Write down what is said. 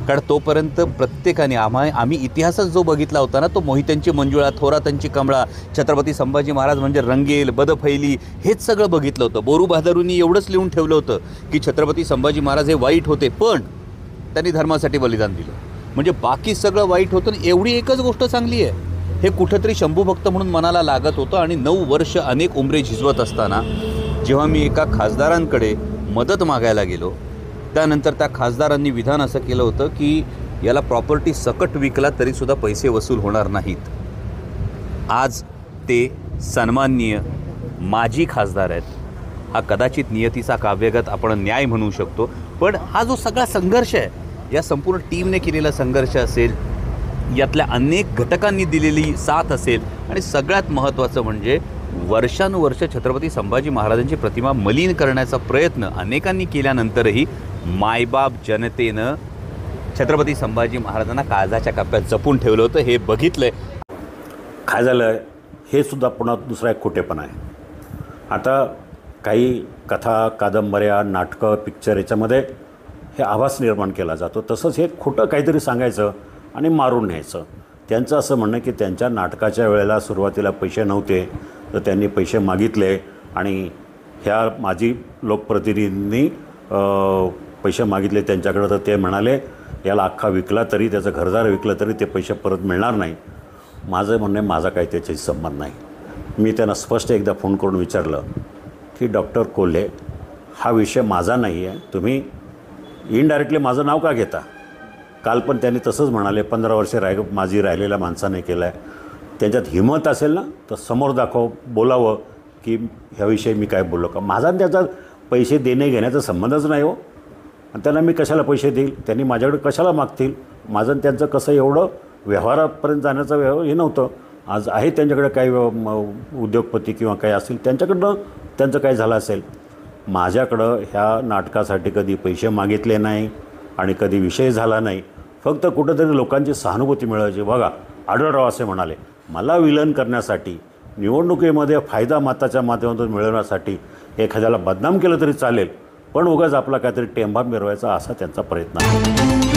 कारण तोपर्यंत प्रत्येकाने आम्ही इतिहासच जो बघितला होता ना, तो मोहित्यांची मंजुळा, थोरातांची कमळा, छत्रपती संभाजी महाराज म्हणजे रंगेल, बदफैली, हेच सगळं बघितलं होतं. बोरू बहादूरांनी एवढंच लिहून ठेवलं होतं की छत्रपती संभाजी महाराज हे वाईट होते, पण त्यांनी धर्मासाठी बलिदान दिलं. म्हणजे बाकी सगळं वाईट होतं आणि एवढी एकच गोष्ट चांगली आहे. हे कुठंतरी शंभूभक्त म्हणून मनाला लागत होतं. आणि 9 वर्ष अनेक उमरे झिजवत असताना जेव्हा मी एका खासदारांकडे मदत मागायला गेलो, त्यानंतर त्या खासदारांनी विधान असं केलं होतं की याला प्रॉपर्टी सकट विकला तरीसुद्धा पैसे वसूल होणार नाहीत. आज ते सन्माननीय माजी खासदार आहेत. हा कदाचित नियतीचा काव्यगत आपण न्याय म्हणू शकतो, पण हा जो सगळा संघर्ष आहे, या संपूर्ण टीमने केलेला संघर्ष असेल, यातल्या अनेक घटकांनी दिलेली साथ असेल, आणि सगळ्यात महत्त्वाचं म्हणजे वर्षानुवर्ष छत्रपती संभाजी महाराजांची प्रतिमा मलिन करण्याचा प्रयत्न अनेकांनी केल्यानंतरही मायबाप जनतेनं छत्रपती संभाजी महाराजांना काळजाच्या कप्प्यात जपून ठेवलं होतं. हे बघितलं आहे. काय झालं, हे सुद्धा पुन्हा दुसरा एक खोटेपणा आहे. आता काही कथा, कादंबऱ्या, नाटकं, पिक्चर याच्यामध्ये हे आभास निर्माण केला जातो. तसंच हे खोटं काहीतरी सांगायचं आणि मारून न्यायचं. त्यांचं असं म्हणणं की त्यांच्या नाटकाच्या वेळेला सुरुवातीला पैसे नव्हते, तर त्यांनी पैसे मागितले आणि ह्या माजी लोकप्रतिनिधींनी पैसे मागितले त्यांच्याकडं, तर ते म्हणाले याला अख्खा विकला तरी, त्याचं घरदार विकलं तरी ते पैसे परत मिळणार नाही. माझं म्हणणे माझा काही त्याच्याशी संबंध नाही. मी त्यांना स्पष्ट एकदा फोन करून विचारलं की डॉक्टर कोल्हे, हा विषय माझा नाही आहे, तुम्ही इनडायरेक्टली माझं नाव का घेता. काल पण त्यांनी तसंच म्हणाले, 15 वर्षे माझी राहिलेल्या माणसाने केलं आहे. त्यांच्यात हिंमत असेल ना तर समोर बोलावं की ह्याविषयी मी काय बोललो का. माझा आणि त्याचा पैसे देणे घेण्याचा संबंधच नाही हो. आणि त्यांना मी कशाला पैसे देईल, त्यांनी माझ्याकडे कशाला मागतील. माझं आणि त्यांचं कसं एवढं व्यवहारापर्यंत जाण्याचं हे नव्हतं. आज आहे त्यांच्याकडे काही उद्योगपती किंवा काही असतील, त्यांच्याकडनं त्यांचं काय झालं असेल. माझ्याकडं ह्या नाटकासाठी कधी पैसे मागितले नाही आणि कधी विषय झाला नाही. फक्त कुठंतरी लोकांची सहानुभूती मिळवायची. बघा, आढळराव असे म्हणाले, मला विलन करण्यासाठी, निवडणुकीमध्ये फायदा मताच्या माध्यमातून मिळवण्यासाठी एखाद्याला बदनाम केलं तरी चालेल, पण उगाच आपला काहीतरी टेंभा मिरवायचा असा त्यांचा प्रयत्न आहे.